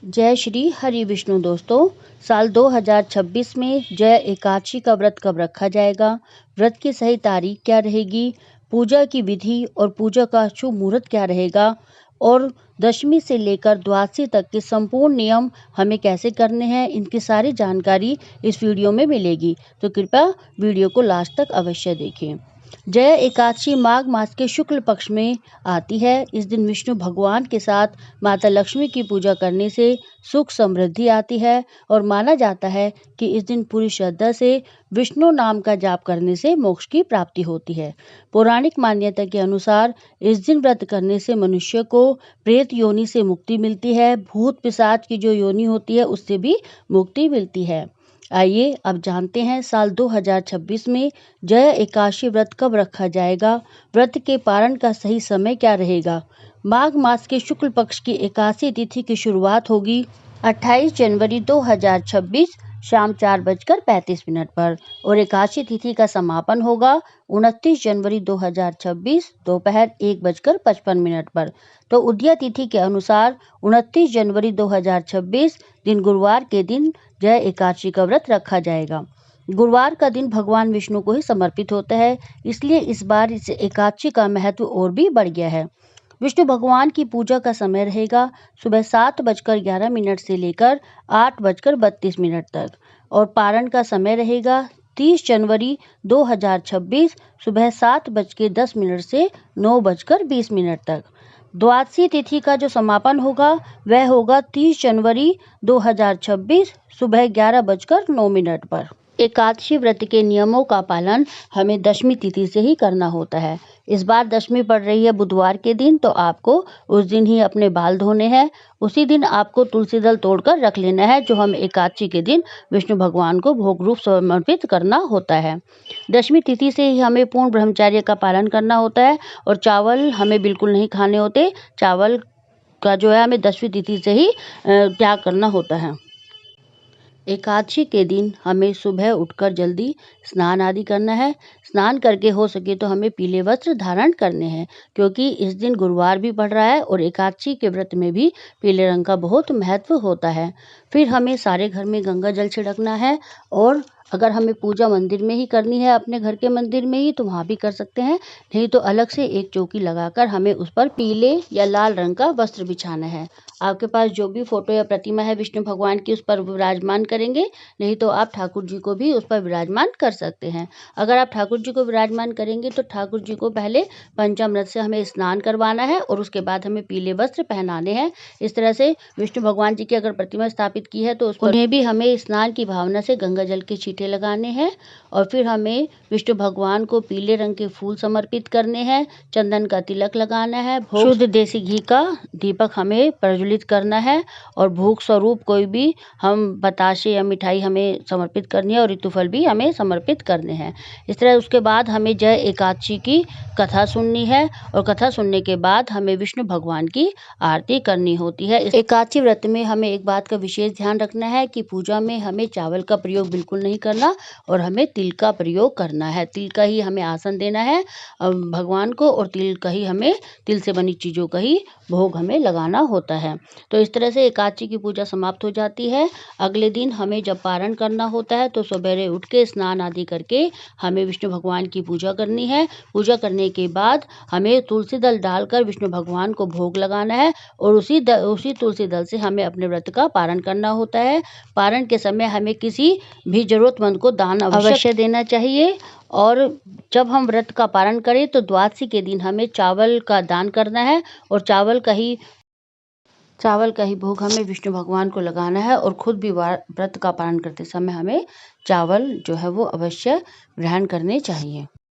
जय श्री हरि विष्णु दोस्तों। साल 2026 में जय एकादशी का व्रत कब रखा जाएगा, व्रत की सही तारीख क्या रहेगी, पूजा की विधि और पूजा का शुभ मुहूर्त क्या रहेगा और दशमी से लेकर द्वादशी तक के संपूर्ण नियम हमें कैसे करने हैं, इनकी सारी जानकारी इस वीडियो में मिलेगी। तो कृपया वीडियो को लास्ट तक अवश्य देखें। जय एकादशी माघ मास के शुक्ल पक्ष में आती है। इस दिन विष्णु भगवान के साथ माता लक्ष्मी की पूजा करने से सुख समृद्धि आती है और माना जाता है कि इस दिन पूरी श्रद्धा से विष्णु नाम का जाप करने से मोक्ष की प्राप्ति होती है। पौराणिक मान्यता के अनुसार इस दिन व्रत करने से मनुष्य को प्रेत योनि से मुक्ति मिलती है, भूत पिशाच की जो योनि होती है उससे भी मुक्ति मिलती है। आइए अब जानते हैं साल 2026 में जय एकादशी व्रत कब रखा जाएगा, व्रत के पारण का सही समय क्या रहेगा। माघ मास के शुक्ल पक्ष की एकादशी तिथि की शुरुआत होगी 28 जनवरी 2026 शाम 4:35 पर और एकादशी तिथि का समापन होगा 29 जनवरी 2026 दोपहर 1:55 पर। तो उदया तिथि के अनुसार 29 जनवरी 2026 दिन गुरुवार के दिन जय एकादशी का व्रत रखा जाएगा। गुरुवार का दिन भगवान विष्णु को ही समर्पित होता है, इसलिए इस बार इस एकादशी का महत्व और भी बढ़ गया है। विष्णु भगवान की पूजा का समय रहेगा सुबह 7:11 से लेकर 8:32 तक और पारण का समय रहेगा 30 जनवरी 2026 सुबह 7:10 से 9:20 तक। द्वादशी तिथि का जो समापन होगा वह होगा 30 जनवरी 2026 सुबह 11:09 पर। एकादशी व्रत के नियमों का पालन हमें दशमी तिथि से ही करना होता है। इस बार दशमी पड़ रही है बुधवार के दिन, तो आपको उस दिन ही अपने बाल धोने हैं। उसी दिन आपको तुलसी दल तोड़कर रख लेना है, जो हम एकादशी के दिन विष्णु भगवान को भोग रूप समर्पित करना होता है। दशमी तिथि से ही हमें पूर्ण ब्रह्मचर्य का पालन करना होता है और चावल हमें बिल्कुल नहीं खाने होते। चावल का जो है हमें दशमी तिथि से ही त्याग करना होता है। एकादशी के दिन हमें सुबह उठकर जल्दी स्नान आदि करना है। स्नान करके हो सके तो हमें पीले वस्त्र धारण करने हैं, क्योंकि इस दिन गुरुवार भी पड़ रहा है और एकादशी के व्रत में भी पीले रंग का बहुत महत्व होता है। फिर हमें सारे घर में गंगा जल छिड़कना है और अगर हमें पूजा मंदिर में ही करनी है, अपने घर के मंदिर में ही, तो वहाँ भी कर सकते हैं। नहीं तो अलग से एक चौकी लगाकर हमें उस पर पीले या लाल रंग का वस्त्र बिछाना है। आपके पास जो भी फोटो या प्रतिमा है विष्णु भगवान की उस पर विराजमान करेंगे, नहीं तो आप ठाकुर जी को भी उस पर विराजमान कर सकते हैं। अगर आप ठाकुर जी को विराजमान करेंगे तो ठाकुर जी को पहले पंचामृत से हमें स्नान करवाना है और उसके बाद हमें पीले वस्त्र पहनाने हैं। इस तरह से विष्णु भगवान जी की अगर प्रतिमा स्थापित की है तो उन्हें भी हमें स्नान की भावना से गंगा जल के छींटे लगाने हैं और फिर हमें विष्णु भगवान को पीले रंग के फूल समर्पित करने हैं, चंदन का तिलक लगाना है, शुद्ध देसी घी का दीपक हमें प्रज्वलित करना है और भोग स्वरूप कोई भी हम बताशे या मिठाई हमें समर्पित करनी है और ऋतुफल भी हमें समर्पित करने हैं। इस तरह उसके बाद हमें जय एकादशी की कथा सुननी है और कथा सुनने के बाद हमें विष्णु भगवान की आरती करनी होती है। एकादशी व्रत में हमें एक बात का विशेष ध्यान रखना है कि पूजा में हमें चावल का प्रयोग बिल्कुल नहीं करना और हमें तिल का प्रयोग करना है। तिल का ही हमें आसन देना है भगवान को और तिल का ही हमें, तिल से बनी चीज़ों का ही भोग हमें लगाना होता है। तो इस तरह से एकादशी की पूजा समाप्त हो जाती है। अगले दिन हमें जब पारण करना होता है तो सवेरे उठ के स्नान आदि करके हमें विष्णु भगवान की पूजा करनी है। पूजा करने के बाद हमें तुलसी दल डालकर विष्णु भगवान को भोग लगाना है और उसी तुलसी दल से हमें अपने व्रत का पारण करना होता है। पारण के समय हमें किसी भी जरूरतमंद को दान अवश्य देना चाहिए और जब हम व्रत का पारण करें तो द्वादशी के दिन हमें चावल का दान करना है और चावल का ही भोग हमें विष्णु भगवान को लगाना है और खुद भी व्रत का पालन करते समय हमें चावल जो है वो अवश्य ग्रहण करने चाहिए।